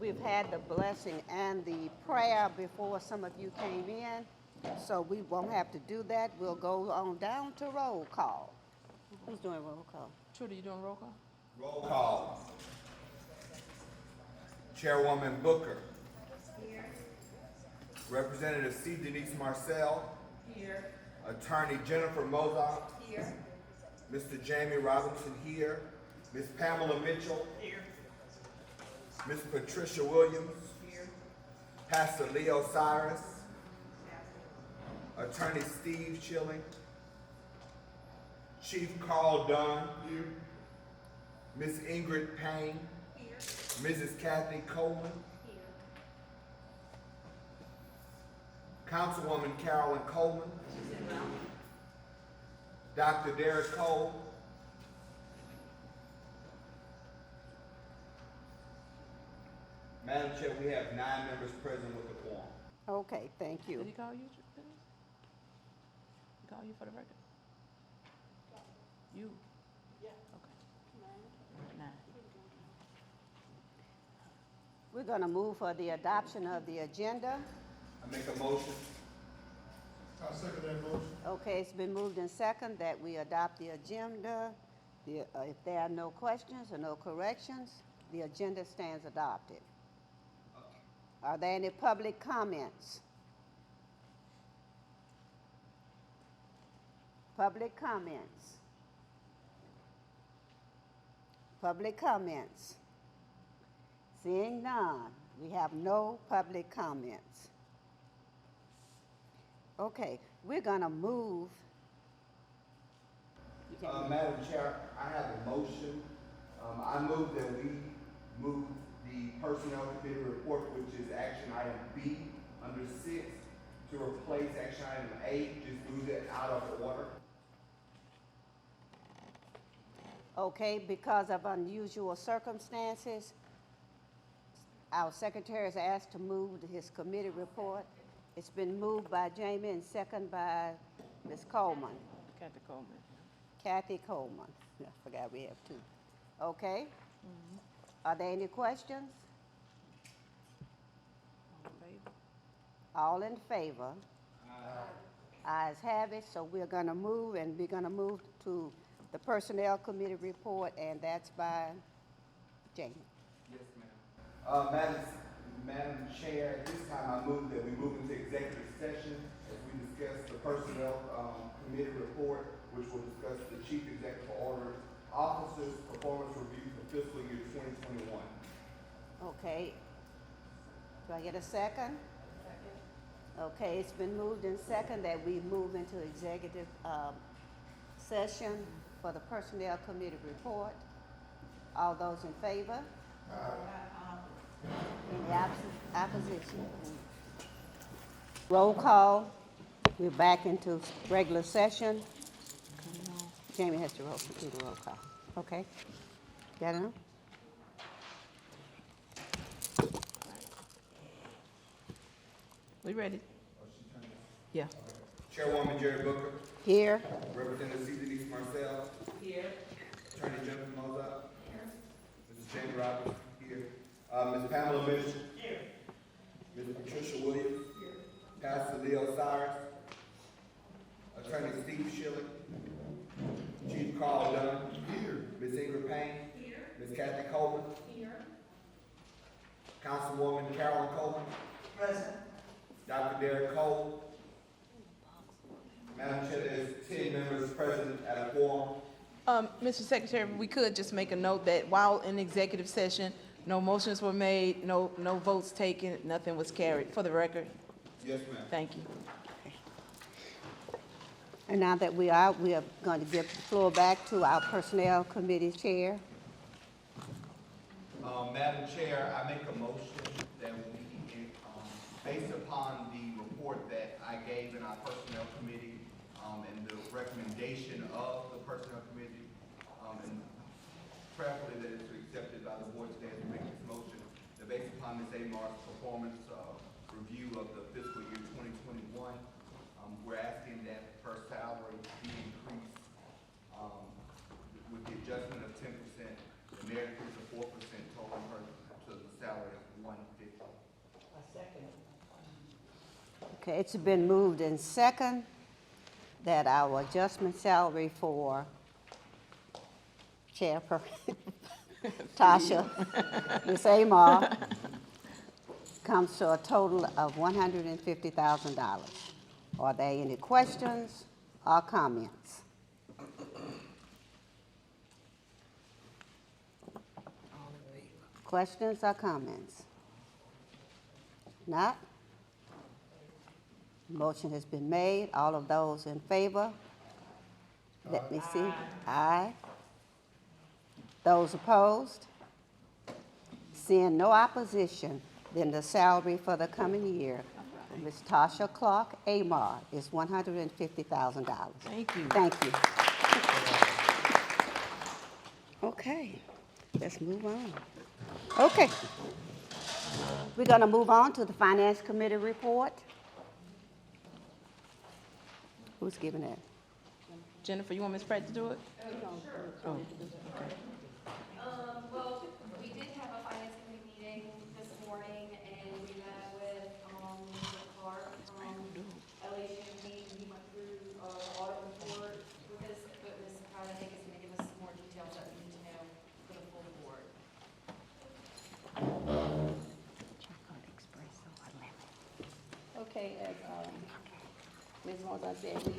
we've had the blessing and the prayer before some of you came in, so we won't have to do that. We'll go on down to roll call. Who's doing roll call? Trudy, you doing roll call? Roll call. Chairwoman Booker. Here. Representative C. Denise Marcel. Here. Attorney Jennifer Mozart. Here. Mr. Jamie Robinson here. Ms. Pamela Mitchell. Here. Ms. Patricia Williams. Here. Pastor Leo Cyrus. Attorney Steve Schilling. Chief Carl Dunn. Here. Ms. Ingrid Payne. Here. Mrs. Kathy Coleman. Here. Councilwoman Carolyn Coleman. She's in round. Dr. Derek Cole. Madam Chair, we have 9 members present with the quorum. Okay, thank you. Did he call you? He call you for the record? You? Yeah. Okay. 9. We're going to move for the adoption of the agenda. I make a motion. I second that motion. Okay, it's been moved in second that we adopt the agenda. If there are no questions or no corrections, the agenda stands adopted. Are there any public comments? Public comments? Public comments? Seeing none, we have no public comments. Okay, we're gonna move. Madam Chair, I have a motion. I move that we move the Personnel Committee report, which is action item B under 6, to replace action item A. Just move it out of order. Okay, because of unusual circumstances, our secretary is asked to move his committee report. It's been moved by Jamie and second by Ms. Coleman, Kathy Coleman. Kathy Coleman. I forgot we have 2. Okay? Are there any questions? All in favor? All in favor? Ayes have it, so we're gonna move, and we're gonna move to the Personnel Committee report, and that's by Jamie. Yes, ma'am. Madam Chair, at this time I move that we move into executive session as we discuss the Personnel Committee report, which will discuss the Chief Executive Order Officer's performance review for fiscal year 2021. Okay. Do I get a second? Second. Okay, it's been moved in second that we move into executive session for the Personnel Committee report. All those in favor? Any opposition? Roll call. We're back into regular session. Jamie has to do the roll call. Okay. Got it? We ready? Yeah. Chairwoman Jerry Booker. Here. Representative C. Denise Marcel. Here. Attorney Jennifer Mozart. Here. Mrs. Jamie Roberts. Here. Ms. Pamela Mitchell. Here. Ms. Patricia Williams. Here. Pastor Leo Cyrus. Attorney Steve Schilling. Chief Carl Dunn. Here. Ms. Ingrid Payne. Here. Ms. Kathy Coleman. Here. Councilwoman Carolyn Coleman. Present. Dr. Derek Cole. Madam Chair, there's 10 members present at a quorum. Mr. Secretary, we could just make a note that while in executive session, no motions were made, no votes taken, nothing was carried. For the record, Yes, ma'am. thank you. And now that we are going to give the floor back to our Personnel Committee Chair. Madam Chair, I make a motion that we, based upon the report that I gave in our Personnel Committee, and the recommendation of the Personnel Committee, and prayerfully that it's accepted by the board today as we make this motion, that based upon Ms. Amar's performance review of the fiscal year 2021, we're asking that her salary be increased with the adjustment of 10%, the merit increase of 4%, totaling her to the salary of $150,000. Okay, it's been moved in second that our adjustment salary for Chairperson Tasha, Ms. Amar, comes to a total of $150,000. Are there any questions or comments? Questions or comments? Not? Motion has been made. All of those in favor? Let me see. Aye. Those opposed? Seeing no opposition, then the salary for the coming year, Ms. Tasha Clark Amar, is $150,000. Thank you. Thank you. Okay, let's move on. Okay. We're going to move on to the Finance Committee report. Who's giving that? Jennifer, you want Ms. Pratt to do it? Oh, Well, we did have a finance committee meeting this morning, and we met with, Mr. Clark from LHMD, and he went through, the audit report with us, but Ms. Pratt, I think, is gonna give us some more details that we need to know for the full board. Okay, as Ms. Morgan said, we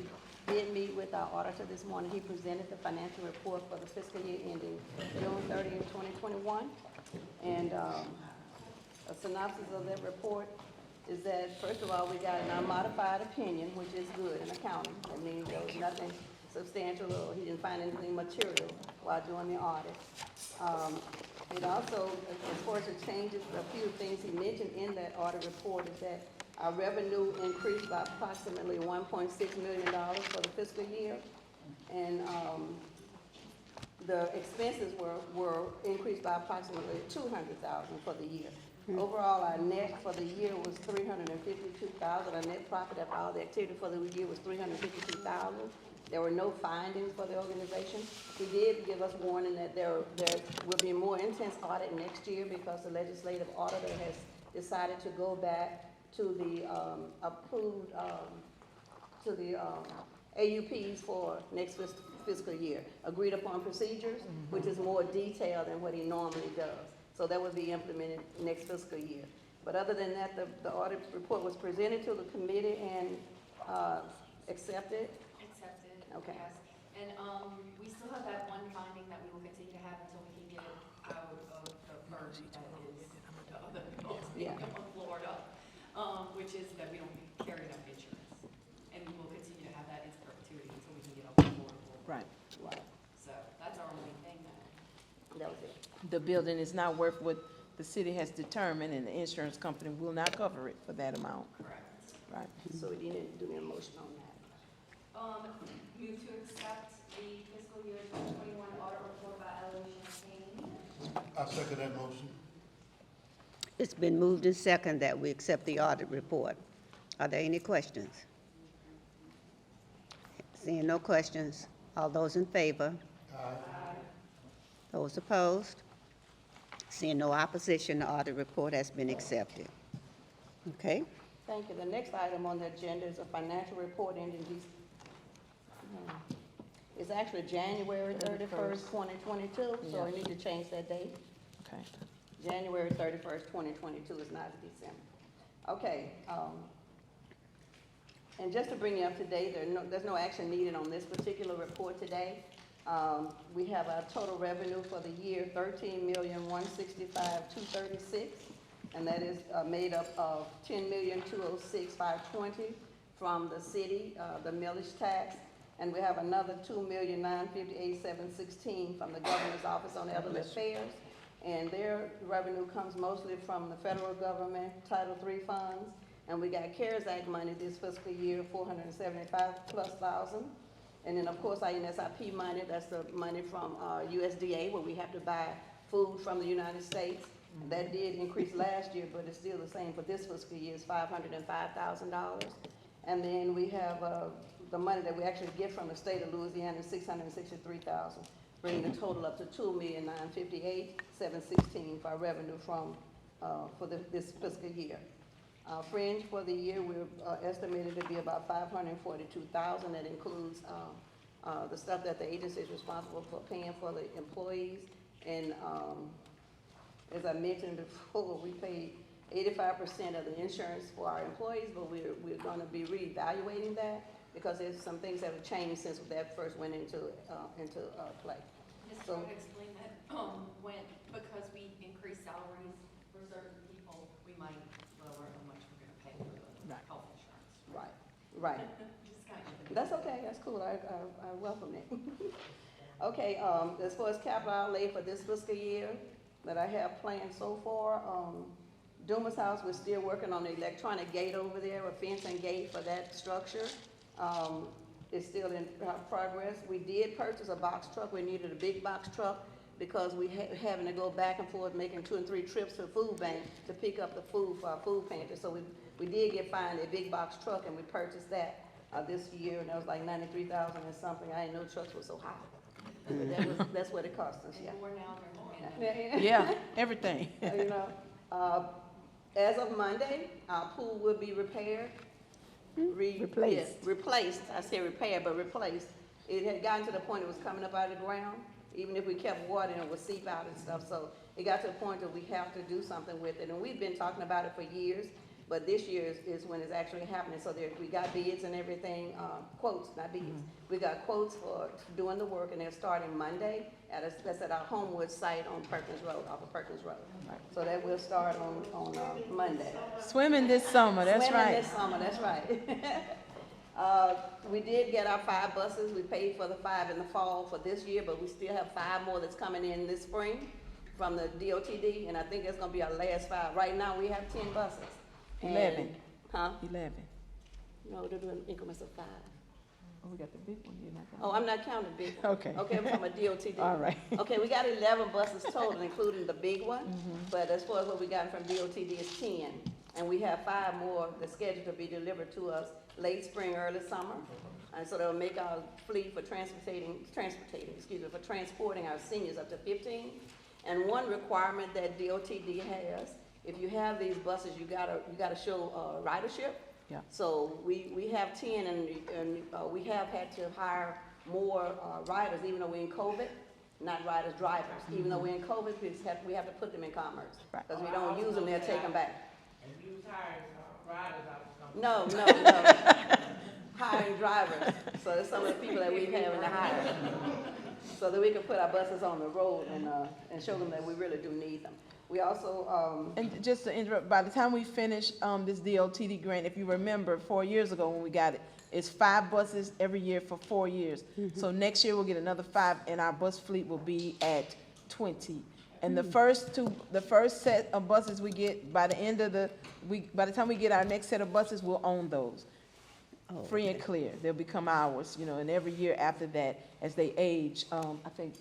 did meet with our auditor this morning. He presented the financial report for the fiscal year ending June 30th, 2021. And a synopsis of that report is that, first of all, we got an unmodified opinion, which is good in accounting. That means there was nothing substantial, or he didn't find anything material while doing the audit. It also, as far as the changes, a few things he mentioned in that audit report is that our revenue increased by approximately $1.6 million for the fiscal year. And the expenses were increased by approximately $200,000 for the year. Overall, our net for the year was $352,000. Our net profit after all the activity for the year was $352,000. There were no findings for the organization. He did give us warning that there will be a more intense audit next year because the legislative auditor has decided to go back to the approved, to the AUPs for next fiscal year, agreed upon procedures, which is more detailed than what he normally does. So that would be implemented next fiscal year. But other than that, the audit report was presented to the committee and accepted. Accepted. Okay. Yes. And, we still have that one finding that we will continue to have until we can get it out of the burden that is, Yeah. of Florida. Which is that we don't carry enough insurance. And we will continue to have that in perpetuity until we can get off the board. right. Right. So that's our only thing that. That was it. The building is not worth what the city has determined, and the insurance company will not cover it for that amount. Correct. Right. So you didn't do a motion on that. Move to accept the fiscal year 2021 audit report by LHMD. I second that motion. It's been moved and second that we accept the audit report. Are there any questions? Seeing no questions, all those in favor? Aye. Those opposed? Seeing no opposition, the audit report has been accepted. Okay? Thank you. The next item on the agenda is a financial report ending it's actually January 31st, 2022, so we need to change that date. Okay. January 31st, 2022 is not December. Okay, and just to bring you up to date, there's no action needed on this particular report today. We have our total revenue for the year, $13,165,236, and that is made up of $10,206,520 from the city, the millage tax, and we have another $2,958,716 from the governor's office on elderly affairs. And their revenue comes mostly from the federal government, Title III funds, and we got CARES Act money this fiscal year, $475,000+. And then, of course, our NSIP money, that's the money from USDA, where we have to buy food from the United States. That did increase last year, but it's still the same for this fiscal year, it's $505,000. And then we have the money that we actually get from the state of Louisiana, $663,000, bringing the total up to $2,958,716 for our revenue from for this fiscal year. Fringe for the year, we're estimated to be about 542,000. That includes the stuff that the agency is responsible for paying for the employees. And as I mentioned before, we paid 85% of the insurance for our employees, but we're going to be reevaluating that because there's some things that have changed since that first went into play. Just So- trying to explain that, because we increased salaries for certain people, we might lower how much we're gonna pay for the Right. health insurance. Right. Just kind of. That's okay, that's cool, I welcome it. Okay, as far as capital outlay for this fiscal year that I have planned so far, Dumas House, we're still working on the electronic gate over there, a fence and gate for that structure. It's still in progress. We did purchase a box truck, we needed a big box truck because we having to go back and forth, making 2 and 3 trips to the food bank to pick up the food for our food pantry. So we did get fined a big box truck and we purchased that this year, and that was like 93,000 and something. I didn't know trucks were so high. But that's what it cost us, yeah. And more now than when. Yeah, everything. You know, as of Monday, our pool will be repaired. Replaced. Yes, replaced, I say repaired, but replaced. It had gotten to the point it was coming up out of the ground. Even if we kept watering, it would seep out and stuff. So it got to the point that we have to do something with it. And we've been talking about it for years, but this year is when it's actually happening. So we got bids and everything, quotes, not bids. We got quotes for doing the work, and they're starting Monday. That's at our Homewood site on Perkins Road, off of Perkins Road. So that will start on Monday. Swimming this summer, that's Swimming right. this summer, that's right. We did get our 5 buses. We paid for the 5 in the fall for this year, but we still have 5 more that's coming in this spring from the DOTD, and I think that's gonna be our last 5. Right now, we have 10 buses. And- 11. Huh? 11. No, they're doing increments of 5. Oh, we got the big one, you're not Oh, I'm not counting the big one. Okay. Okay, I'm from a DOTD. All right. Okay, we got 11 buses total, including the big one, but as far as what we got from DOTD is 10. And we have 5 more that's scheduled to be delivered to us late spring, early summer. And so that'll make our fleet for transporting, for transporting our seniors up to 15. And one requirement that DOTD has, if you have these buses, you gotta show ridership. Yeah. So we have 10, and we have had to hire more riders, even though we're in COVID, not riders, drivers. Even though we're in COVID, we have to put them in commerce. Right. Because we don't use them, they'll take them back. And you hired riders out of No. Hiring drivers. So there's some of the people that we have in the hire. So that we can put our buses on the road and show them that we really do need them. We also, And just to interrupt, by the time we finish this DOTD grant, if you remember, 4 years ago when we got it, it's 5 buses every year for 4 years. So next year we'll get another 5, and our bus fleet will be at 20. And the first set of buses we get, by the time we get our next set of buses, we'll own those. Free and clear, they'll become ours, and every year after that, as they age, I think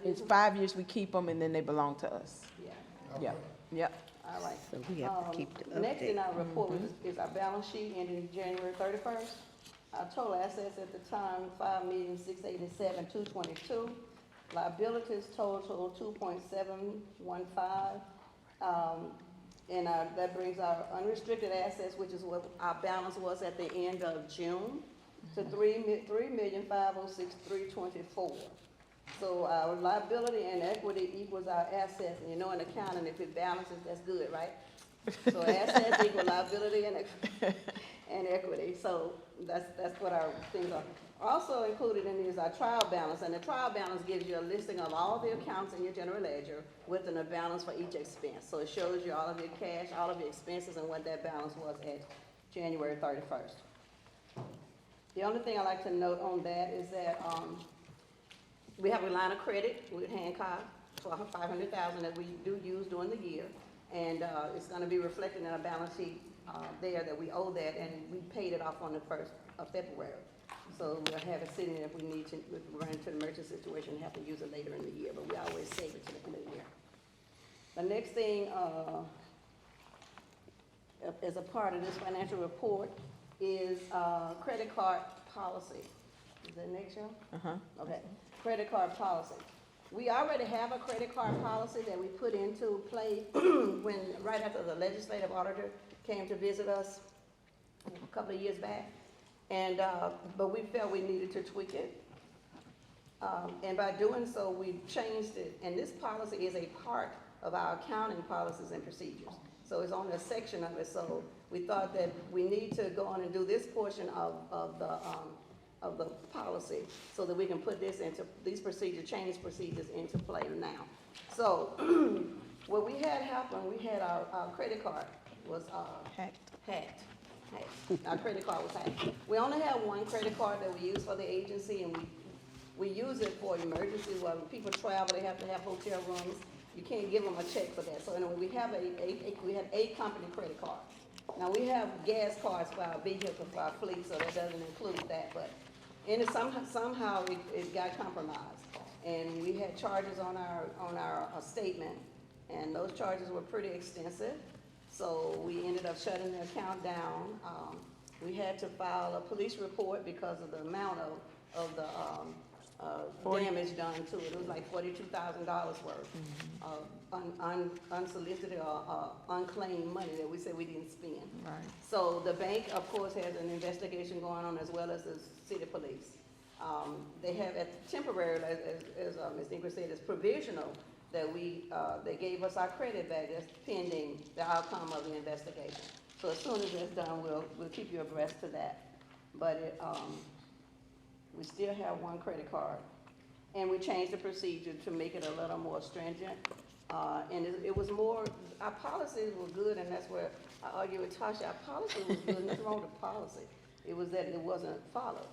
it's 5 years we keep them, and then they belong to us. yeah, Yep. all right. So we have to keep the Next in update. our report is our balance sheet ending January 31st. Our total assets at the time, $5,687,222. Liabilities total $2.715. And that brings our unrestricted assets, which is what our balance was at the end of June, to $3,506,324. So our liability and equity equals our assets, and in accounting, if it balances, that's good, right? So assets equal liability and equity, so that's what our things are. Also included in these are trial balance, and the trial balance gives you a listing of all the accounts in your general ledger with a balance for each expense. So it shows you all of your cash, all of your expenses, and what that balance was at January 31st. The only thing I like to note on that is that we have a line of credit with Hancock for $500,000 that we do use during the year, and it's going to be reflected in our balance sheet there that we owe that, and we paid it off on the 1st of February. So we'll have it sitting there if we need to, if we run into an emergency situation and have to use it later in the year, but we always save it to the end of the year. The next thing, as a part of this financial report, is credit card policy. Is that next, Cheryl? Uh-huh. Okay, credit card policy. We already have a credit card policy that we put into play right after the legislative auditor came to visit us a couple of years back. And, but we felt we needed to tweak it. And by doing so, we changed it. And this policy is a part of our accounting policies and procedures. So it's only a section of it. So we thought that we need to go on and do this portion of the policy so that we can put this into, these change procedures into play now. So what we had happen, we had our credit card was hacked. Our credit card was hacked. We only have one credit card that we use for the agency, and we use it for emergencies. When people travel, they have to have hotel rooms. You can't give them a check for that. So anyway, we have we have a company credit card. Now we have gas cards for our vehicles, for our fleet, so that doesn't include that. But somehow it got compromised, and we had charges on our statement, and those charges were pretty extensive. So we ended up shutting the account down. We had to file a police report because of the amount of the damage done to it. It was like $42,000 worth of unsolicited or unclaimed money that we said we didn't spend. Right. So the bank, of course, has an investigation going on, as well as the city police. They have temporarily, as Ms. Ingrid said, it's provisional that they gave us our credit back. That's pending the outcome of the investigation. So as soon as that's done, we'll keep you abreast to that. But we still have one credit card, and we changed the procedure to make it a little more stringent. And it was more, our policies were good, and that's where I argue with Tasha. Our policy was good, nothing wrong with the policy. It was that it wasn't followed.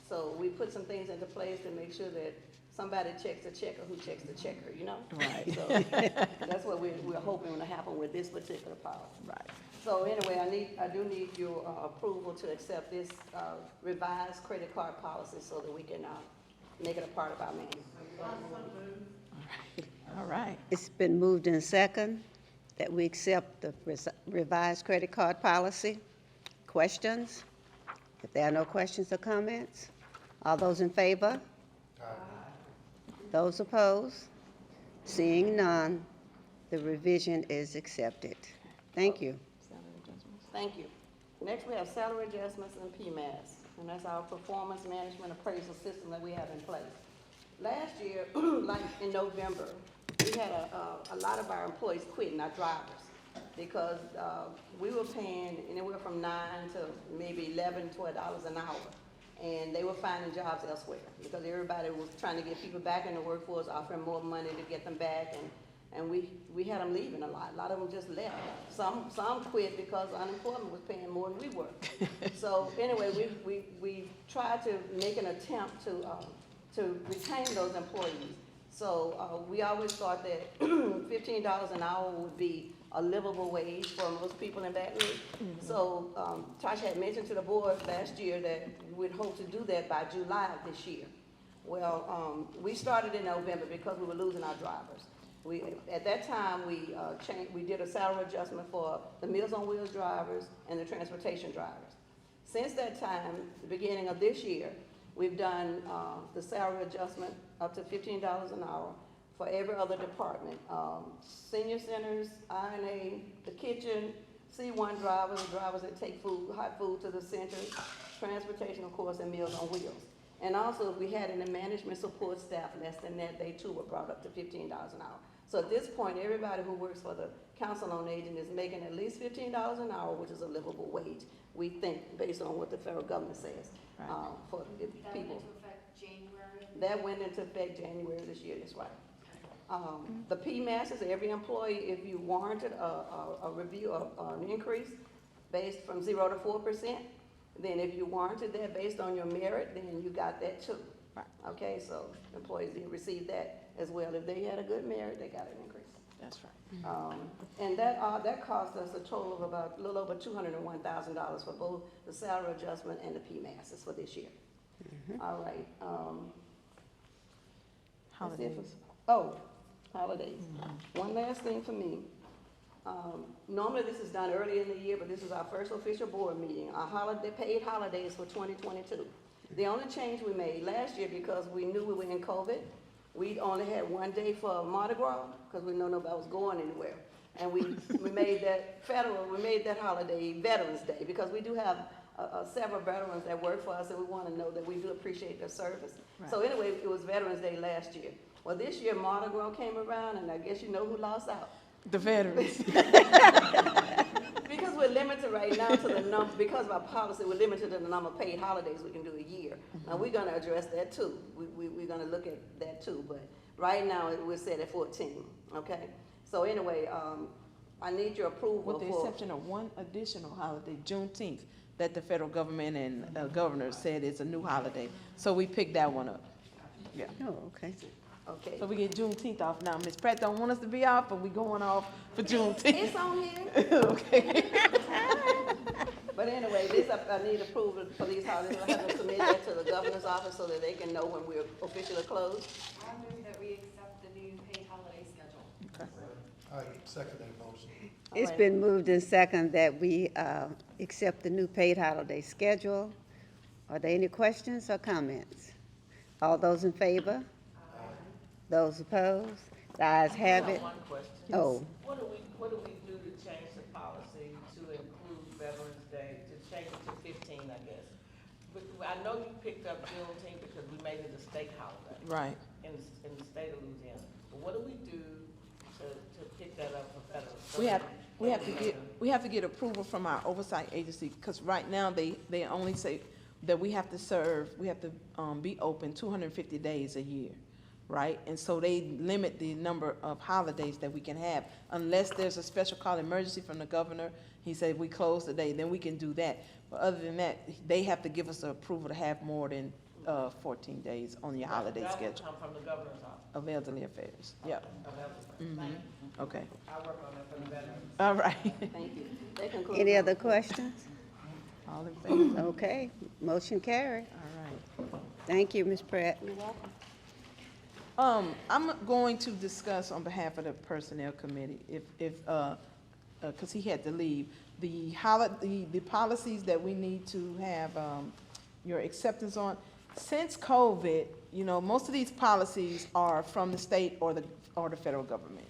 So we put some things into place to make sure that somebody checks the checker who checks the checker, you know? Right. So that's what we're hoping to happen with this particular policy. Right. So anyway, I do need your approval to accept this revised credit card policy so that we can make it a part of our manual. All right. It's been moved in second that we accept the revised credit card policy. Questions? If there are no questions or comments, all those in favor? Those opposed? Seeing none, the revision is accepted. Thank you. Thank you. Next, we have salary adjustments and Pmas, and that's our performance management appraisal system that we have in place. Last year, like in November, we had a lot of our employees quitting, our drivers, because we were paying anywhere from $9 to maybe $11, $12 an hour. And they were finding jobs elsewhere because everybody was trying to get people back in the workforce, offering more money to get them back, and we had them leaving a lot. A lot of them just left. Some quit because unemployment was paying more than we were. So anyway, we tried to make an attempt to retain those employees. So we always thought that $15 an hour would be a livable wage for most people in Baton Rouge. So Tasha had mentioned to the board last year that we'd hope to do that by July of this year. Well, we started in November because we were losing our drivers. At that time, we did a salary adjustment for the Meals on Wheels drivers and the transportation drivers. Since that time, the beginning of this year, we've done the salary adjustment up to $15 an hour for every other department. Senior centers, INA, the kitchen, C1 drivers, the drivers that take hot food to the centers, transportation, of course, and Meals on Wheels. And also, if we had in the management support staff less than that, they too were brought up to $15 an hour. So at this point, everybody who works for the Council on Aging is making at least $15 an hour, which is a livable wage, we think, based on what the federal government says, for people. That went into effect January this year, that's right. The Pmas is every employee, if you warranted a review of an increase based from 0 to 4%, then if you warranted that based on your merit, then you got that too. Right. Okay, so employees did receive that as well. If they had a good merit, they got an increase. That's right. And that cost us a total of about a little over $201,000 for both the salary adjustment and the Pmas for this year. All right. Holidays. Holidays. One last thing for me. Normally this is done early in the year, but this is our first official board meeting. Our paid holidays for 2022. The only change we made last year, because we knew we were in COVID, we only had one day for Mardi Gras, because we know nobody was going anywhere. And we made that holiday Veterans Day, because we do have several veterans that work for us, and we want to know that we do appreciate their service. Right. So anyway, it was Veterans Day last year. Well, this year Mardi Gras came around, and I guess you know who lost out. The veterans. Because we're limited right now to the number, because of our policy, we're limited to the number of paid holidays we can do a year. Now, we're gonna address that too. We're gonna look at that too, but right now, we're set at 14, okay? So anyway, I need your approval With the exception of one additional holiday, Juneteenth, that the federal government and governor said is a new holiday. So we picked that one up. Yeah. Oh, okay. Okay. So we get Juneteenth off now. Ms. Pratt don't want us to be off, but we going off for Juneteenth. It's on here. Okay. But anyway, I need approval for these holidays. I have to submit that to the governor's office so that they can know when we're officially closed. I move that we accept the new paid holiday schedule. I second that motion. It's right. been moved and second that we accept the new paid holiday schedule. Are there any questions or comments? All those in favor? Those opposed? The ayes have it. One question. Oh, What do we do to change the policy to include Veterans Day, to change it to 15, I guess? But I know you picked up Juneteenth because we made it a state holiday Right. in the state of Louisiana. But what do we do to pick that up for federal? We have to get approval from our oversight agency, because right now they only say that we have to be open 250 days a year, right? And so they limit the number of holidays that we can have, unless there's a special call emergency from the governor. He said, we close today, then we can do that. But other than that, they have to give us the approval to have more than 14 days on your holiday That schedule will come from the governor's office. of elderly affairs. Yep. Okay. I work on that for the veterans. All right. Thank you. That concludes any my other report. questions? All in favor? Okay, motion carried. All right. Thank you, Ms. Pratt. You're welcome. I'm going to discuss on behalf of the Personnel Committee, because he had to leave, the policies that we need to have your acceptance on. Since COVID, most of these policies are from the state or the federal government.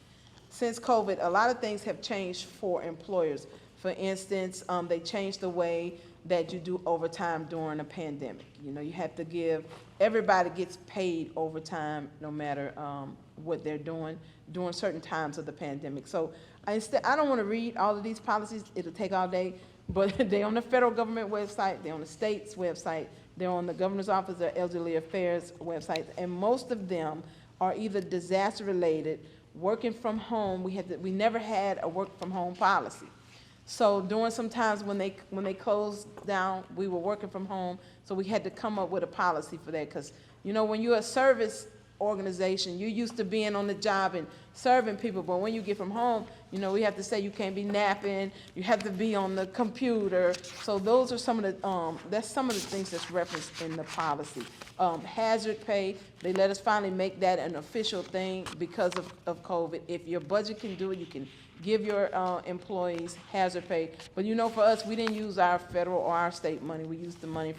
Since COVID, a lot of things have changed for employers. For instance, they changed the way that you do overtime during a pandemic. You have to everybody gets paid overtime no matter what they're doing during certain times of the pandemic. So I don't want to read all of these policies, it'll take all day, but they're on the federal government website, they're on the state's website, they're on the governor's office or elderly affairs website, and most of them are either disaster related, working from home. We never had a work from home policy. So during some times when they closed down, we were working from home, so we had to come up with a policy for that, because when you're a service organization, you're used to being on the job and serving people, but when you get from home, we have to say you can't be napping, you have to be on the computer. So those are some of the things that's referenced in the policy. Hazard pay, they let us finally make that an official thing because of COVID. If your budget can do it, you can give your employees hazard pay. But for us, we didn't use our federal or our state money. We used the money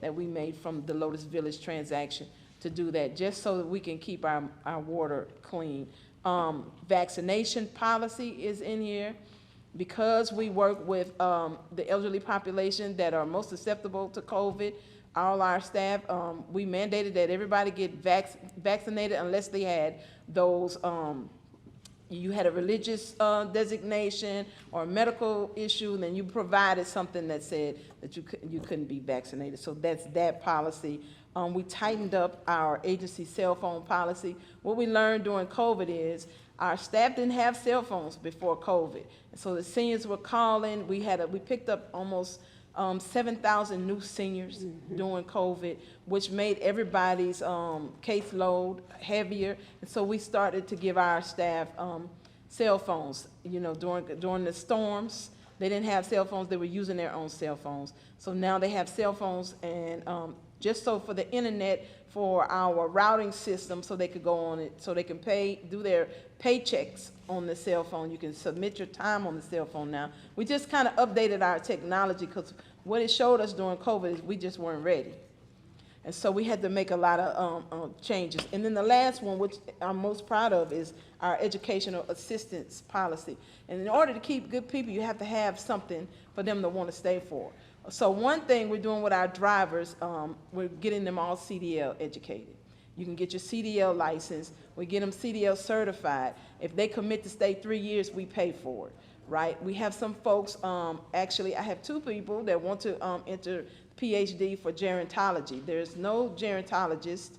that we made from the Lotus Village transaction to do that, just so that we can keep our water clean. Vaccination policy is in here. Because we work with the elderly population that are most susceptible to COVID, all our staff, we mandated that everybody get vaccinated unless they had those you had a religious designation or a medical issue, and then you provided something that said that you couldn't be vaccinated. So that's that policy. We tightened up our agency cell phone policy. What we learned during COVID is our staff didn't have cell phones before COVID. And so the seniors were calling. We picked up almost 7,000 new seniors during COVID, which made everybody's caseload heavier. And so we started to give our staff cell phones. During the storms, they didn't have cell phones. They were using their own cell phones. So now they have cell phones, and just so for the internet, for our routing system, so they could go on it, so they can do their paychecks on the cell phone. You can submit your time on the cell phone now. We just kind of updated our technology, because what it showed us during COVID is we just weren't ready. And so we had to make a lot of changes. And then the last one, which I'm most proud of, is our educational assistance policy. And in order to keep good people, you have to have something for them to want to stay for. So one thing we're doing with our drivers, we're getting them all CDL educated. You can get your CDL license. We get them CDL certified. If they commit to stay 3 years, we pay for it, right? We have some folks, actually, I have 2 people that want to enter PhD for gerontology. There's no gerontologist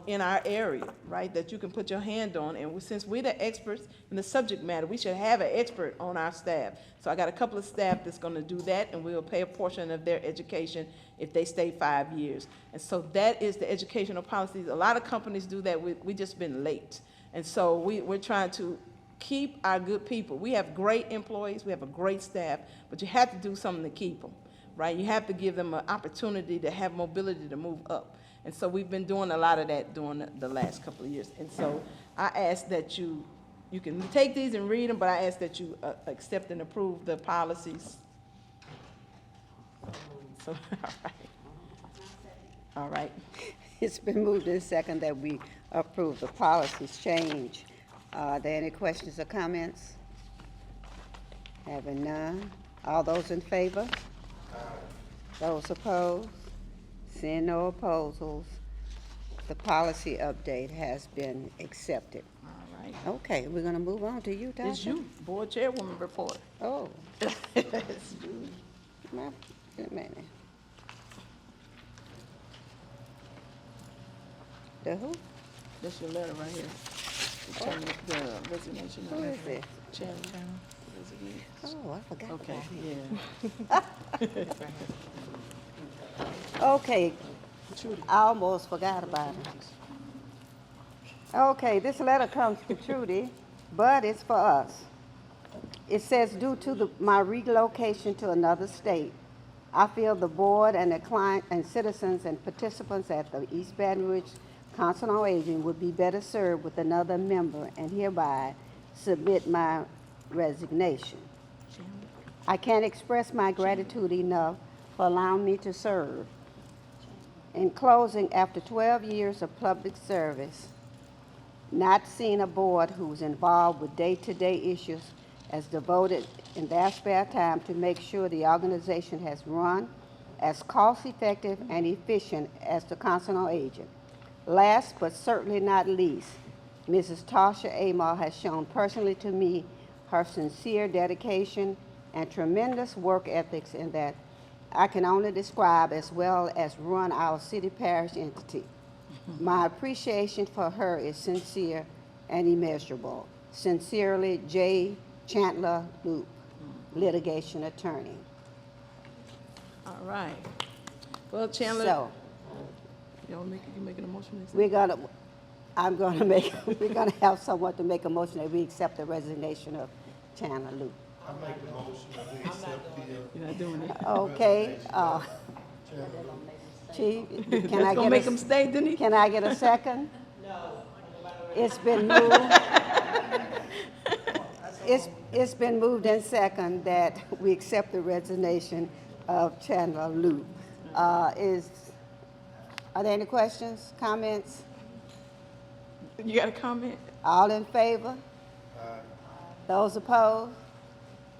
in our area, right, that you can put your hand on. And since we're the experts in the subject matter, we should have an expert on our staff. So I got a couple of staff that's going to do that, and we'll pay a portion of their education if they stay 5 years. And so that is the educational policies. A lot of companies do that. We just been late. And so we're trying to keep our good people. We have great employees. We have a great staff, but you have to do something to keep them, right? You have to give them an opportunity to have mobility to move up. And so we've been doing a lot of that during the last couple of years. And so I ask that you can take these and read them, but I ask that you accept and approve the policies. So, all right. It's been moved in second that we approve the policies change. Are there any questions or comments? Having none. All those in favor? Those opposed? Seeing no opposals, the policy update has been accepted. All right. Okay, we're gonna move on to you, Tasha. It's you, board chairwoman report. Oh, It's you. wait a minute. The who? That's your letter right here. The resignation. Who is it? Chairman. Resignation. Oh, I forgot Okay, about it. yeah. Okay, Trudy. I almost forgot about it. Okay, this letter comes from Trudy, but it's for us. It says, due to my relocation to another state, I feel the board and the client and citizens and participants at the East Baton Rouge Council on Aging would be better served with another member, and hereby submit my resignation. I can't express my gratitude enough for allowing me to serve. In closing, after 12 years of public service, not seeing a board who's involved with day-to-day issues as devoted in their spare time to make sure the organization has run as cost-effective and efficient as the Council on Aging. Last but certainly not least, Mrs. Tasha Amar has shown personally to me her sincere dedication and tremendous work ethics in that I can only describe, as well as run our city parish entity. My appreciation for her is sincere and immeasurable. Sincerely, J. Chandler Loop, litigation attorney. All right. Well, Chandler, So, you making a motion? we're gonna have someone to make a motion that we accept the resignation of Chandler Loop. I make a motion that we accept the, You're not doing it. Okay, Chief, can I Gonna make get him stay, didn't he? can I get a second? No. It's been moved. It's been moved and second that we accept the resignation of Chandler Loop. Are there any questions, comments? You got a comment? All in favor? Those opposed?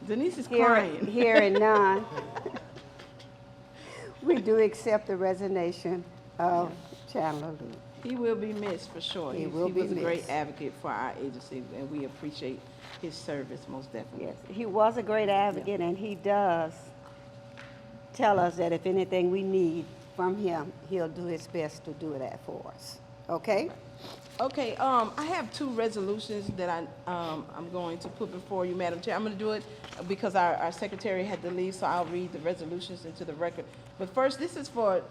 Denise is crying. Hearing none. We do accept the resignation of Chandler Loop. He will be missed for sure. He will be was a great missed. advocate for our agency, and we appreciate his service most definitely. Yes, he was a great advocate, and he does tell us that if anything we need from him, he'll do his best to do that for us. Okay? Okay, I have two resolutions that I'm going to put before you, Madam Chair. I'm going to do it because our secretary had to leave, so I'll read the resolutions into the record. But first, this is for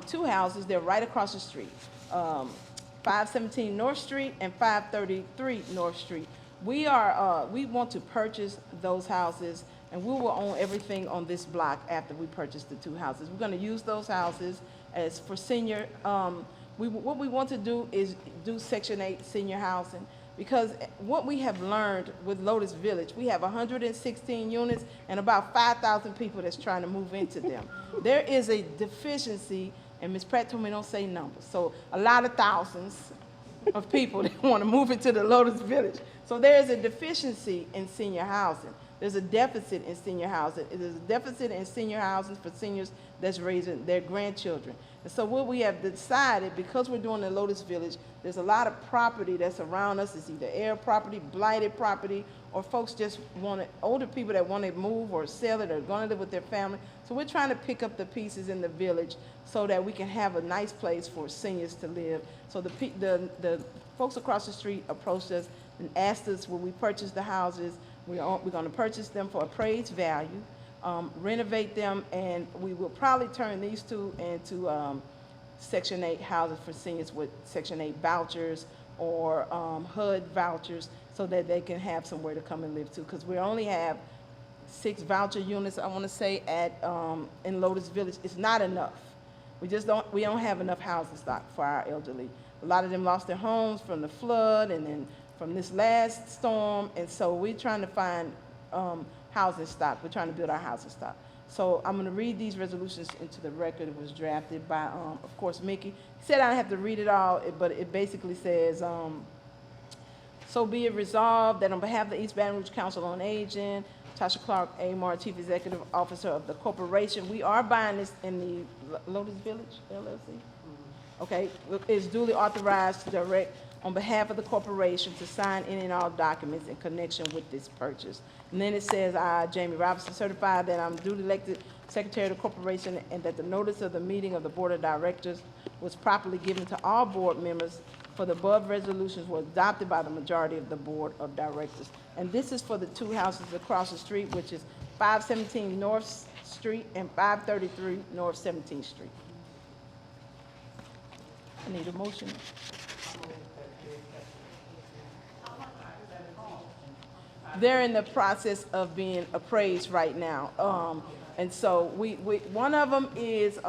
two houses. They're right across the street, 517 North Street and 533 North Street. We want to purchase those houses, and we will own everything on this block after we purchase the two houses. We're going to use those houses as for senior. What we want to do is do Section 8 senior housing, because what we have learned with Lotus Village, we have 116 units and about 5,000 people that's trying to move into them. There is a deficiency And Ms. Pratt told me don't say numbers. So a lot of thousands of people that want to move into the Lotus Village. So there is a deficiency in senior housing. There's a deficit in senior housing. There's a deficit in senior housing for seniors that's raising their grandchildren. And so what we have decided, because we're doing the Lotus Village, there's a lot of property that's around us. It's either air property, blighted property, or folks just want to, older people that want to move or sell it or going to live with their family. So we're trying to pick up the pieces in the village so that we can have a nice place for seniors to live. So the folks across the street approached us and asked us, will we purchase the houses? We're going to purchase them for appraised value, renovate them, and we will probably turn these two into Section 8 houses for seniors with Section 8 vouchers or HUD vouchers so that they can have somewhere to come and live too. Because we only have 6 voucher units, I want to say, in Lotus Village. It's not enough. We don't have enough housing stock for our elderly. A lot of them lost their homes from the flood and then from this last storm, and so we're trying to find housing stock. We're trying to build our housing stock. So I'm going to read these resolutions into the record. It was drafted by, of course, Mickey. He said I don't have to read it all, but it basically says, so be it resolved that on behalf of the East Baton Rouge Council on Aging, Tasha Clark Amar, Chief Executive Officer of the corporation, we are buying this in the Lotus Village, LLC. Okay, it's duly authorized to direct on behalf of the corporation to sign any and all documents in connection with this purchase. And then it says, I, Jamie Robinson, certify that I'm duly elected Secretary of the corporation and that the notice of the meeting of the Board of Directors was properly given to all board members for the above resolutions were adopted by the majority of the Board of Directors. And this is for the 2 houses across the street, which is 517 North Street and 533 North 17th Street. I need a motion. They're in the process of being appraised right now. And so one of them is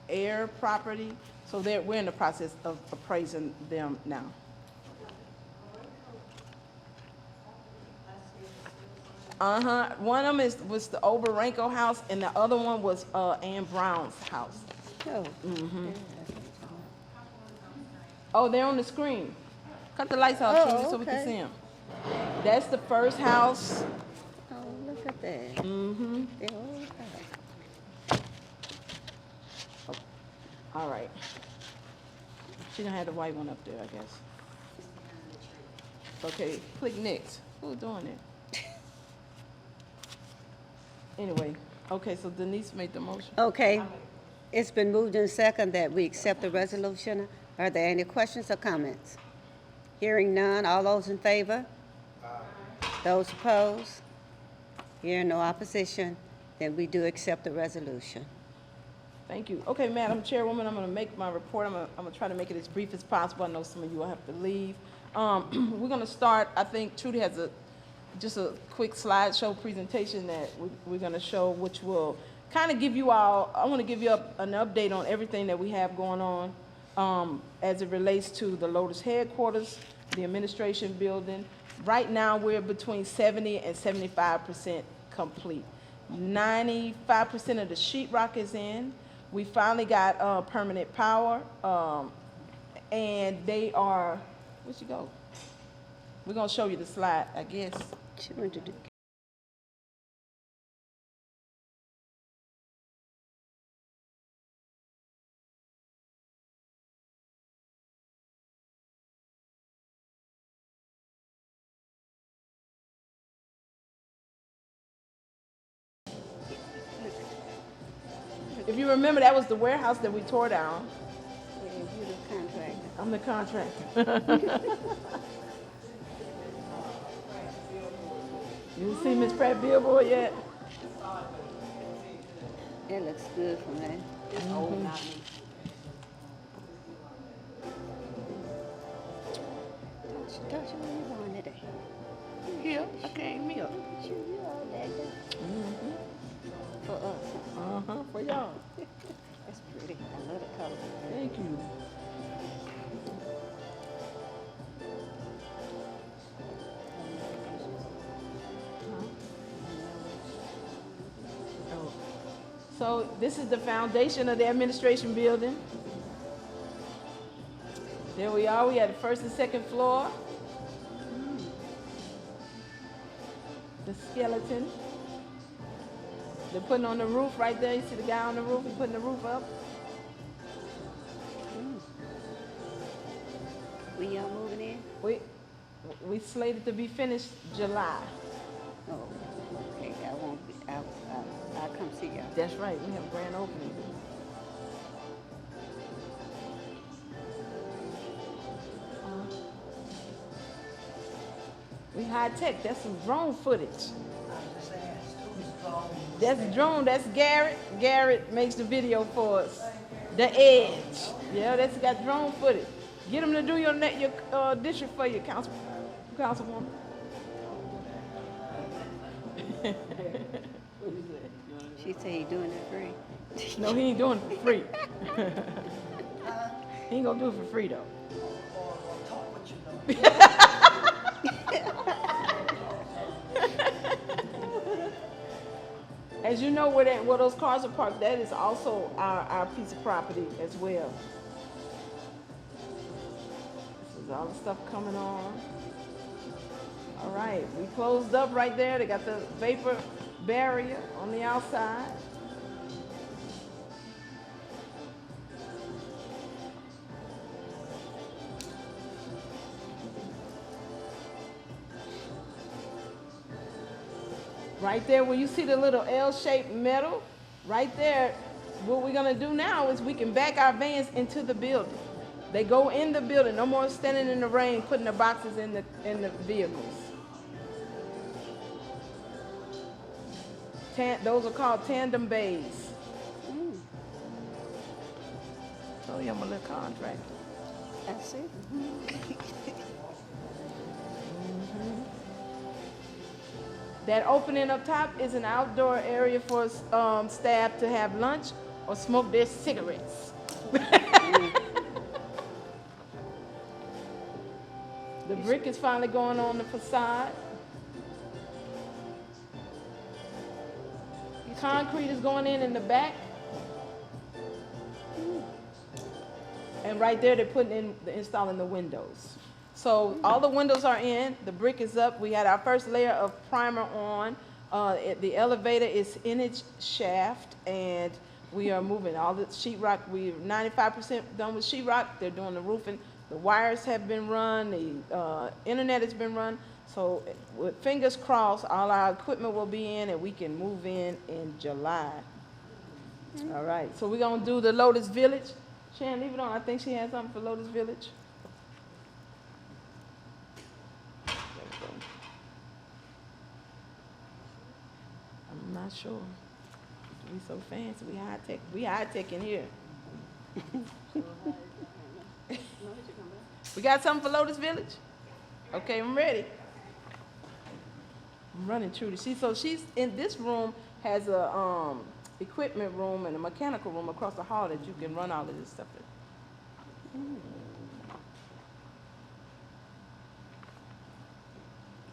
air property, so we're in the process of appraising them now. One of them was the Oberenko house, and the other one was Ann Brown's house. Oh. Oh, they're on the screen. Cut the lights off, Julie, so we can okay. see them. That's the first house. Oh, look at that. Mm-hmm. The old house. All right. She done had the white one up there, I guess. Okay, click next. Who's doing it? Anyway, okay, so Denise made the motion. Okay, it's been moved in second that we accept the resolution. Are there any questions or comments? Hearing none, all those in favor? Those opposed? Hearing no opposition, then we do accept the resolution. Thank you. Okay, Madam Chairwoman, I'm going to make my report. I'm going to try to make it as brief as possible. I know some of you will have to leave. We're going to start, I think Trudy has just a quick slideshow presentation that we're going to show, which will kind of give you all, I want to give you an update on everything that we have going on as it relates to the Lotus headquarters, the administration building. Right now, we're between 70 and 75% complete. 95% of the sheetrock is in. We finally got permanent power, and they are, where'd you go? We're going to show you the slide, I guess. She went to do- If you remember, that was the warehouse that we tore down. Yeah, you're the contractor. I'm the contractor. You see Miss Pratt billboard yet? It looks good for me. Tasha, where you going today? Here, I came here. You all that good. For us. For y'all. That's pretty. I love the color. Thank you. So this is the foundation of the administration building. There we are. We had the first and second floor. The skeleton. They're putting on the roof right there. You see the guy on the roof? He's putting the roof up. When y'all moving in? We slated to be finished July. Oh, okay, I won't be, I'll come see y'all. That's right. We have a grand opening. We high tech. That's some drone footage. I just asked, who's drawing? That's drone. That's Garrett. Garrett makes the video for us. The Edge. Yeah, that's got drone footage. Get them to do your district for you, councilwoman. She said he doing it free. No, he ain't doing it for free. He ain't gonna do it for free though. Or talk what you know. As you know, where those cars are parked, that is also our piece of property as well. This is all the stuff coming on. All right, we closed up right there. They got the vapor barrier on the outside. Right there, where you see the little L-shaped metal, right there, what we're gonna do now is we can back our vans into the building. They go in the building, no more standing in the rain, putting the boxes in the vehicles. Those are called Tandem Bays. Oh, yeah, I'm a little contractor. That's it. That opening up top is an outdoor area for staff to have lunch or smoke their cigarettes. The brick is finally going on the facade. Concrete is going in the back. And right there, they're installing the windows. So all the windows are in, the brick is up. We had our first layer of primer on. The elevator is in its shaft, and we are moving all the sheetrock. We're 95% done with sheetrock. They're doing the roofing. The wires have been run. The internet has been run. So with fingers crossed, all our equipment will be in, and we can move in July. All right, so we're going to do the Lotus Village. Shan, leave it on. I think she has something for Lotus Village. I'm not sure. We so fancy. We high tech. We high tech in here. We got something for Lotus Village? Okay, I'm ready. I'm running through this. So she's in this room, has a equipment room and a mechanical room across the hall that you can run all of this stuff in.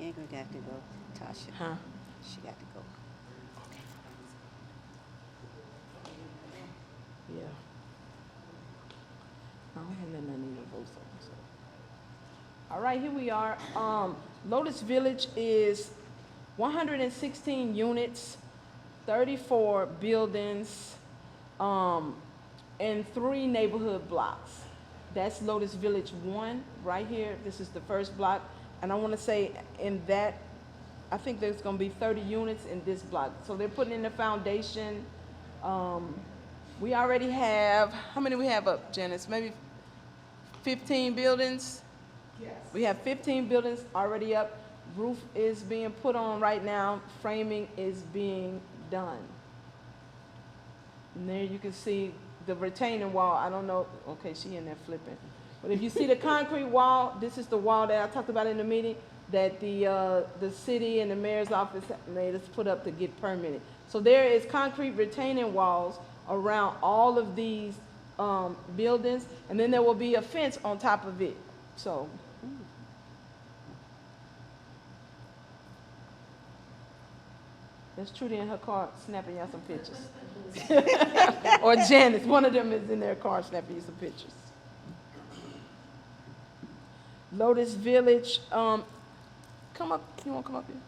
Ingrid got to go. Tasha. Huh? She got to go. Yeah. I don't have nothing I need to vote on. So. All right, here we are. Lotus Village is 116 units, 34 buildings, and 3 neighborhood blocks. That's Lotus Village 1 right here. This is the first block. And I want to say in that, I think there's going to be 30 units in this block. So they're putting in the foundation. We already have, how many we have up, Janice? Maybe 15 buildings? Yes. We have 15 buildings already up. Roof is being put on right now. Framing is being done. And there you can see the retaining wall. I don't know. Okay, she in there flipping. But if you see the concrete wall, this is the wall that I talked about in the meeting that the city and the mayor's office made us put up to get permitted. So there is concrete retaining walls around all of these buildings, and then there will be a fence on top of it. So. That's Trudy in her car snapping y'all some pictures. Or Janice, one of them is in their car snapping you some pictures. Lotus Village, come up, you wanna come up here?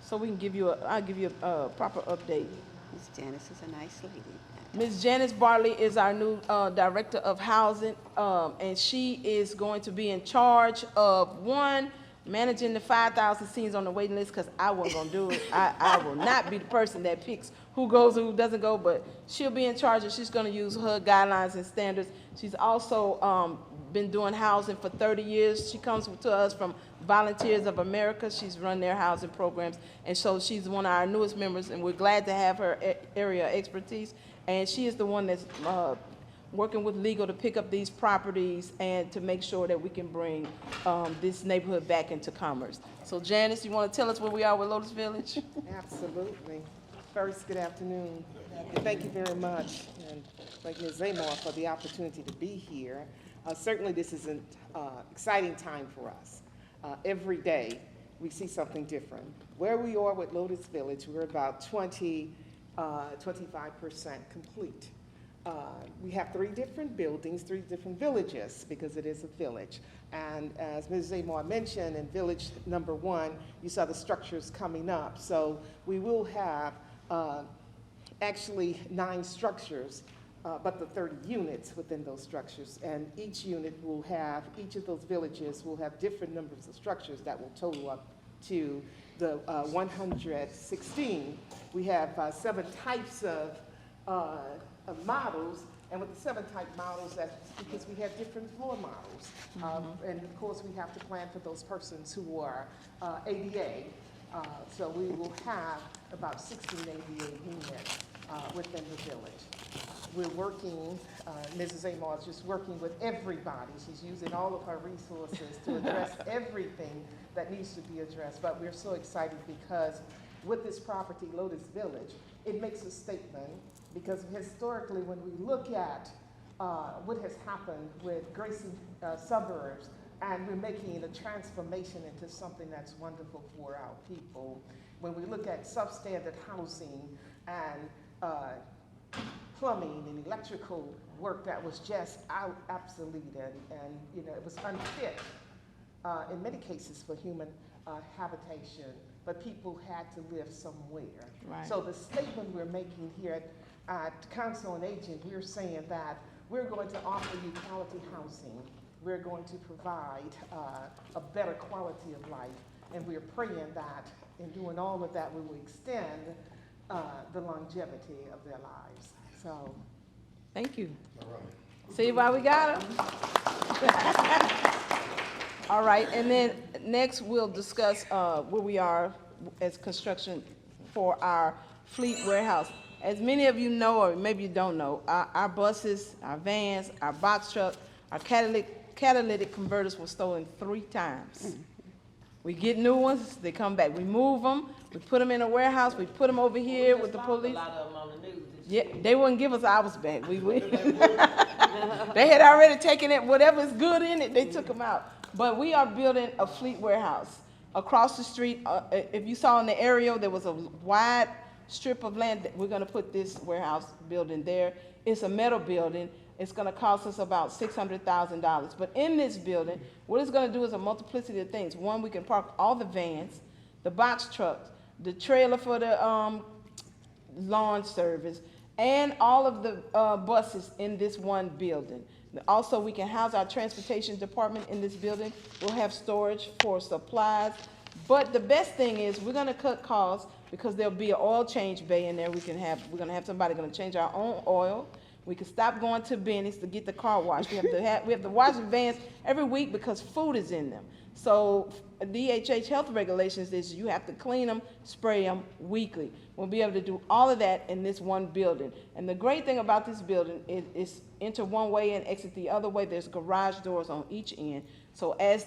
So we can give you I'll give you a proper update. Miss Janice is a nice lady. Ms. Janice Barley is our new Director of Housing, and she is going to be in charge of, one, managing the 5,000 seniors on the waiting list, because I wasn't going to do it. I will not be the person that picks who goes and who doesn't go, but she'll be in charge, and she's going to use her guidelines and standards. She's also been doing housing for 30 years. She comes to us from Volunteers of America. She's run their housing programs, and so she's one of our newest members, and we're glad to have her area expertise. And she is the one that's working with legal to pick up these properties and to make sure that we can bring this neighborhood back into commerce. So Janice, you want to tell us where we are with Lotus Village? Absolutely. First, good afternoon. And thank you very much, and thank Ms. Zamar for the opportunity to be here. Certainly, this is an exciting time for us. Every day, we see something different. Where we are with Lotus Village, we're about 25% complete. We have 3 different buildings, 3 different villages, because it is a village. And as Ms. Zamar mentioned, in village number 1, you saw the structures coming up. So we will have actually 9 structures, but the 30 units within those structures. And each unit will have, each of those villages will have different numbers of structures that will total up to the 116. We have 7 types of models, and with the 7 type models, that's because we have different floor models. And of course, we have to plan for those persons who are ADA. So we will have about 16 ADA units within the village. We're working, Mrs. Amar is just working with everybody. She's using all of her resources to address everything that needs to be addressed. But we're so excited because with this property, Lotus Village, it makes a statement, because historically, when we look at what has happened with Gracie suburbs, and we're making a transformation into something that's wonderful for our people. When we look at substandard housing and plumbing and electrical work that was just obsolete and you know, it was unfit in many cases for human habitation, but people had to live somewhere. Right. So the statement we're making here at Council on Aging, we're saying that we're going to offer you quality housing. We're going to provide a better quality of life, and we're praying that in doing all of that, we will extend the longevity of their lives. So, Thank you. All right. See why we got them? All right, and then next we'll discuss where we are as construction for our fleet warehouse. As many of you know, or maybe you don't know, our buses, our vans, our box truck, our catalytic converters were stolen 3 times. We get new ones, they come back. We move them, we put them in a warehouse, we put them over here with the police. A lot of them on the news. Yeah, they wouldn't give us ours back. We they had already taken it, whatever's good in it, they took them out. But we are building a fleet warehouse across the street. If you saw in the aerial, there was a wide strip of land that we're gonna put this warehouse building there. It's a metal building. It's gonna cost us about $600,000. But in this building, what it's gonna do is a multiplicity of things. One, we can park all the vans, the box trucks, the trailer for the lawn service, and all of the buses in this one building. Also, we can house our transportation department in this building. We'll have storage for supplies. But the best thing is we're gonna cut costs because there'll be an oil change bay in there. We're gonna have somebody gonna change our own oil. We can stop going to Benny's to get the car washed. We have to wash the vans every week because food is in them. So DHH health regulations is you have to clean them, spray them weekly. We'll be able to do all of that in this one building. And the great thing about this building is it's enter one way and exit the other way. There's garage doors on each end. So as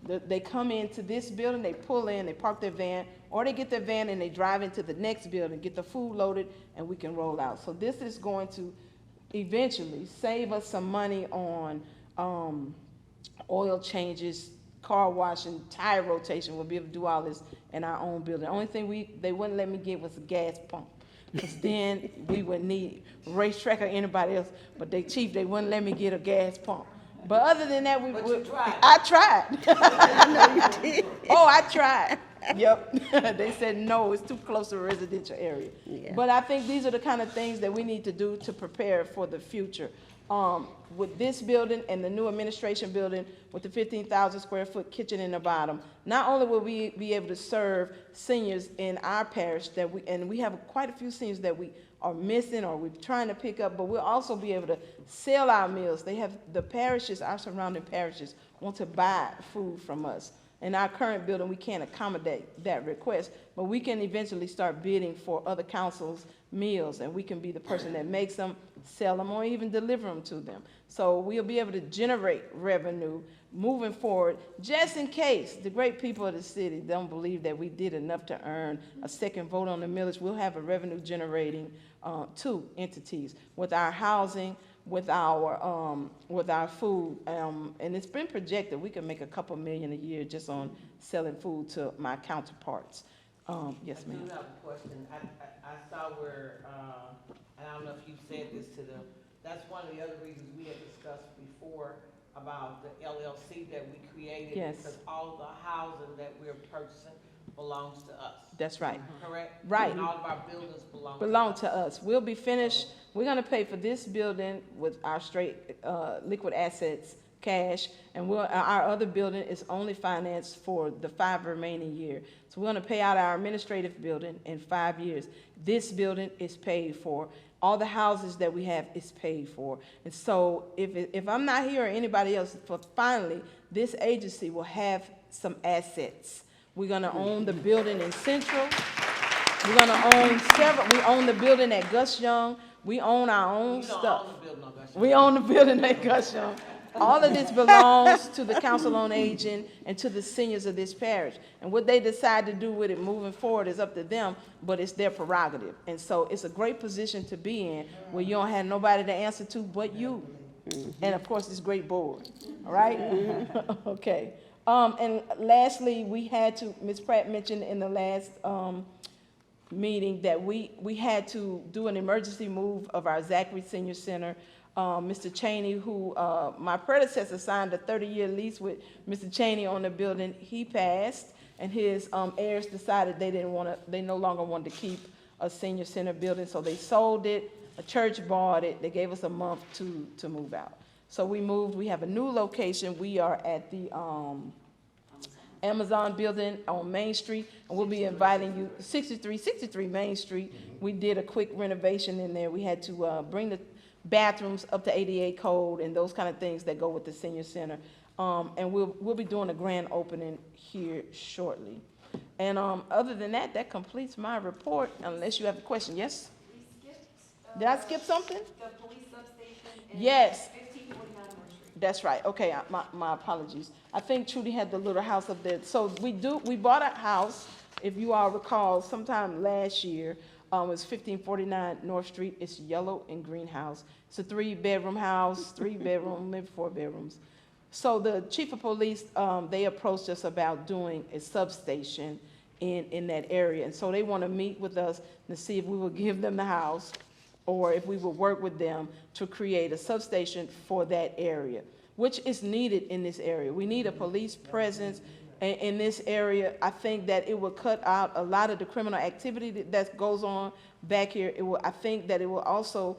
they come into this building, they pull in, they park their van, or they get their van and they drive into the next building, get the food loaded, and we can roll out. So this is going to eventually save us some money on oil changes, car washing, tire rotation. We'll be able to do all this in our own building. The only thing they wouldn't let me get was a gas pump. because then we would need racetrack or anybody else. But they wouldn't let me get a gas pump. But other than that, But you tried. I tried. Oh, I tried. Yep. They said, no, it's too close to a residential area. Yeah. But I think these are the kind of things that we need to do to prepare for the future. With this building and the new administration building with the 15,000 square foot kitchen in the bottom, not only will we be able to serve seniors in our parish and we have quite a few seniors that we are missing or we're trying to pick up, but we'll also be able to sell our meals. The parishes, our surrounding parishes, want to buy food from us. In our current building, we can't accommodate that request, but we can eventually start bidding for other councils' meals, and we can be the person that makes them, sell them, or even deliver them to them. So we'll be able to generate revenue moving forward, just in case the great people of the city don't believe that we did enough to earn a second vote on the millage. We'll have a revenue generating two entities with our housing, with our food, and it's been projected we can make a couple million a year just on selling food to my counterparts. Yes, ma'am. I do have a question. I saw where, and I don't know if you said this to them, that's one of the other reasons we had discussed before about the LLC that we created. Yes. Because all the housing that we're purchasing belongs to us, That's right. correct? Right. And all of our buildings belong To us. We'll be finished. We're gonna pay for this building with our straight liquid assets, cash, and our other building is only financed for the 5 remaining years. So we're gonna pay out our administrative building in 5 years. This building is paid for. All the houses that we have is paid for. And so if I'm not here or anybody else, finally, this agency will have some assets. We're gonna own the building in Central. We're gonna own we own the building at Gus Young. We own our own You don't stuff. own the building on Gusher. We own the building at Gus Young. All of this belongs to the Council on Aging and to the seniors of this parish. And what they decide to do with it moving forward is up to them, but it's their prerogative. And so it's a great position to be in where you don't have nobody to answer to but you. And of course, this great board, all right? Okay. And lastly, we had to, Ms. Pratt mentioned in the last meeting that we had to do an emergency move of our Zachary Senior Center. Mr. Cheney, who my predecessor signed a 30-year lease with Mr. Cheney on the building, he passed, and his heirs decided they no longer wanted to keep a senior center building, so they sold it. A church bought it. They gave us a month to move out. So we moved. We have a new location. We are at the Amazon building on Main Street, and we'll be inviting you, 63 Main Street. We did a quick renovation in there. We had to bring the bathrooms up to ADA code and those kind of things that go with the senior center. And we'll be doing a grand opening here shortly. And other than that, that completes my report, unless you have a question. Yes? We skipped. Did I skip something? The police substation and Yes. 1549 North Street. That's right. Okay, my apologies. I think Trudy had the little house up there. So we bought a house, if you all recall, sometime last year. It was 1549 North Street. It's yellow and green house. It's a 3-bedroom house, 3-bedroom, maybe 4 bedrooms. So the chief of police, they approached us about doing a substation in that area. And so they want to meet with us to see if we will give them the house or if we will work with them to create a substation for that area, which is needed in this area. We need a police presence in this area. I think that it will cut out a lot of the criminal activity that goes on back here. I think that it will also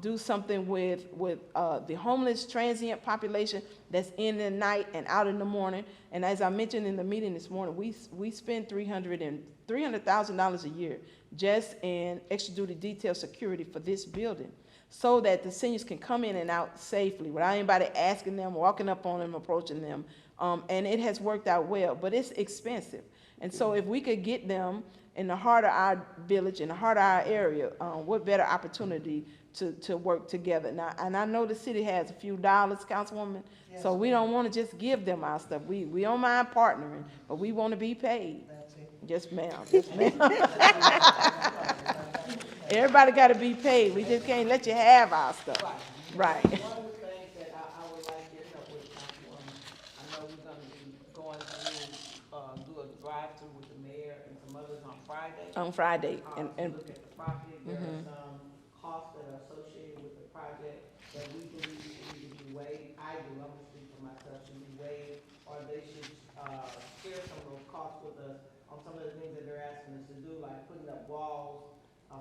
do something with the homeless transient population that's in the night and out in the morning. And as I mentioned in the meeting this morning, we spend $300,000 a year just in extra duty detail security for this building, so that the seniors can come in and out safely without anybody asking them, walking up on them, approaching them. And it has worked out well, but it's expensive. And so if we could get them in the heart of our village, in the heart of our area, what better opportunity to work together. Now, and I know the city has a few dollars, Councilwoman, so we don't want to just give them our stuff. We don't mind partnering, but we want to be paid. That's it. Yes, ma'am. Yes, ma'am. Everybody got to be paid. We just can't let you have our stuff. Right. One of the things that I would like your help with, Councilwoman, I know we're gonna be going through do a drive-through with the mayor and some others on Friday. On Friday, To and look at the property, there are some costs that are associated with the project that we believe should either be waived, I'm gonna speak for myself, should be waived, or they should, share some of those costs with us on some of the things that they're asking us to do, like putting up walls,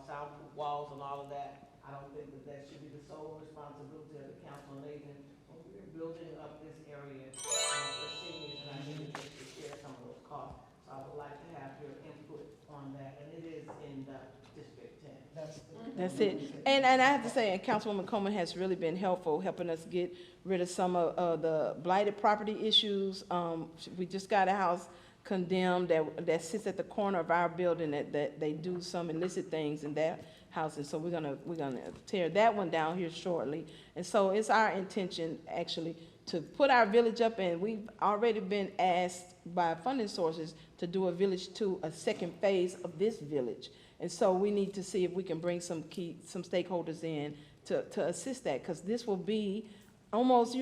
soundproof walls and all of that. I don't think that that should be the sole responsibility of the council on aging when we're building up this area, for seniors, and I think that they should share some of those costs. So I would like to have your input on that, and it is in the District 10. that's it. And I have to say, and Councilwoman Coleman has really been helpful, helping us get rid of some of the blighted property issues. We just got a house condemned that sits at the corner of our building that they do some illicit things in that house. And so we're gonna tear that one down here shortly. And so it's our intention actually to put our village up, and we've already been asked by funding sources to do a village two, a second phase of this village. And so we need to see if we can bring some stakeholders in to assist that, because this will be almost,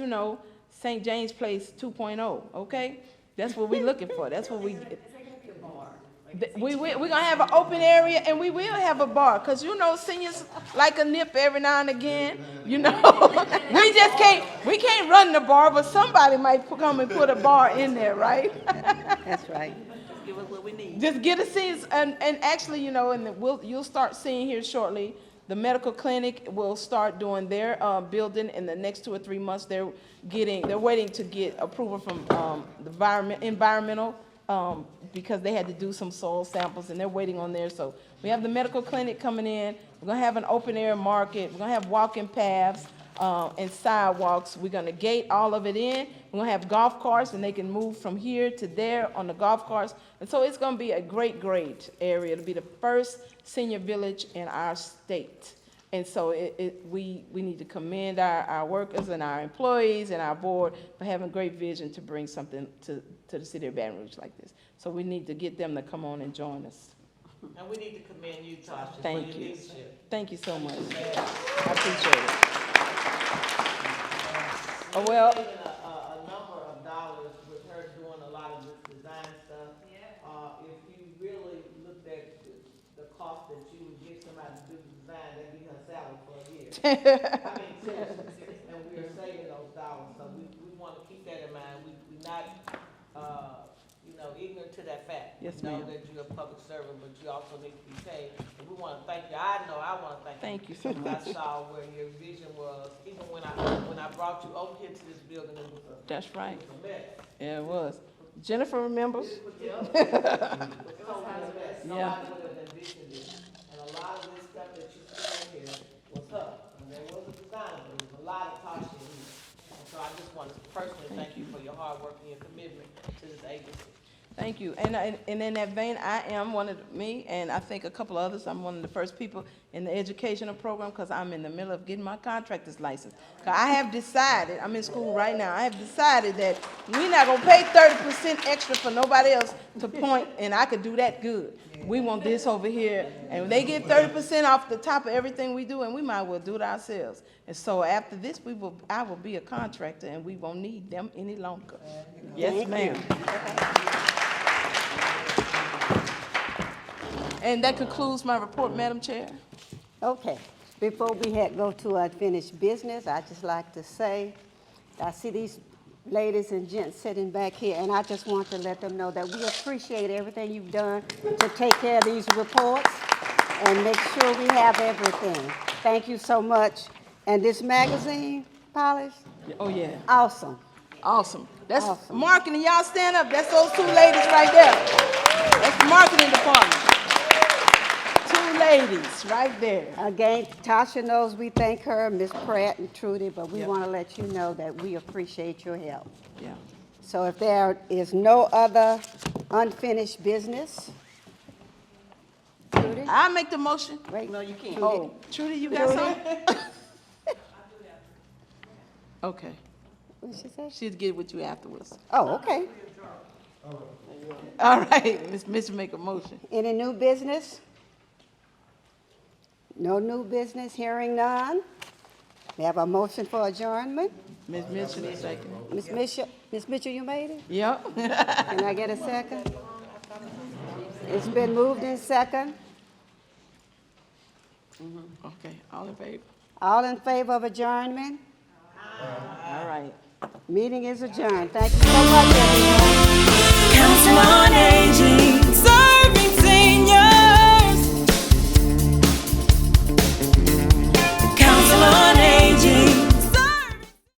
St. James Place 2.0, okay? That's what we're looking for. That's what we. Is there gonna be a bar? We're gonna have an open area, and we will have a bar, because seniors like a nip every now and again. We can't run the bar, but somebody might come and put a bar in there, right? That's right. Just give us what we need. Just get a sense, and actually, and you'll start seeing here shortly. The medical clinic will start doing their building in the next 2 or 3 months. They're waiting to get approval from the environmental because they had to do some soil samples, and they're waiting on there. So we have the medical clinic coming in. We're gonna have an open air market. We're gonna have walking paths and sidewalks. We're gonna gate all of it in. We're gonna have golf carts, and they can move from here to there on the golf carts. And so it's gonna be a great area. It'll be the first senior village in our state. And so we need to commend our workers and our employees and our board for having great vision to bring something to the city of Baton Rouge like this. So we need to get them to come on and join us. And we need to commend you, Tasha, for your Thank you. leadership. Thank you so much. I appreciate it. Well, Saving a number of dollars with her doing a lot of this design stuff. If you really looked at the cost that you would get somebody to do the design, that'd be her salary for a year. I mean, seriously, and we're saving those dollars, so we want to keep that in mind. We're not, ignorant to that fact. Yes, We know ma'am. that you're a public servant, but you also need to be paid. And we want to thank you. I want to Thank you so much. I saw where your vision was, even when I brought you over here to this building, it was that's right. a mess. Yeah, it was. Jennifer remembers? Yeah. Yeah. Nobody would have envisioned it. And a lot of this stuff that you see here was her. And there was a designer, but there was a lot of Tasha in here. And so I just want to personally thank you for your hard work and your commitment to this agency. Thank you. And in that vein, I am me, and I think a couple others, I'm one of the first people in the educational program, because I'm in the middle of getting my contractor's license. 'Cause I have decided, I'm in school right now, I have decided that we're not gonna pay 30% extra for nobody else to point, and I could do that good. We want this over here, and they get 30% off the top of everything we do, and we might as well do it ourselves. And so after this, I will be a contractor, and we won't need them any longer. Yes, ma'am. And that concludes my report, Madam Chair. Okay, before we go to unfinished business, I'd just like to say, I see these ladies and gents sitting back here, and I just want to let them know that we appreciate everything you've done to take care of these reports and make sure we have everything. Thank you so much. And this magazine, Polish, Oh, yeah. awesome. Awesome. That's Awesome. marketing. Y'all stand up. That's those two ladies right there. That's the marketing department. Two ladies right there. Again, Tasha knows we thank her, Miss Pratt and Trudy, but we Yep. want to let you know that we appreciate your help. Yeah. So if there is no other unfinished business, Trudy? I'll make the motion. Wait, no, you can't. Oh, Trudy, you got something? Okay. What did she say? She'll get with you afterwards. Oh, okay. All right. Miss make a motion. Any new business? No new business, hearing none. We have a motion for adjournment. Ms. Mitchell, is second. Ms. Mitchell, you made it? Yep. Can I get a second? It's been moved in second. Okay, all in favor? All in favor of adjournment? All right. Meeting is adjourned. Thank you so much, everyone.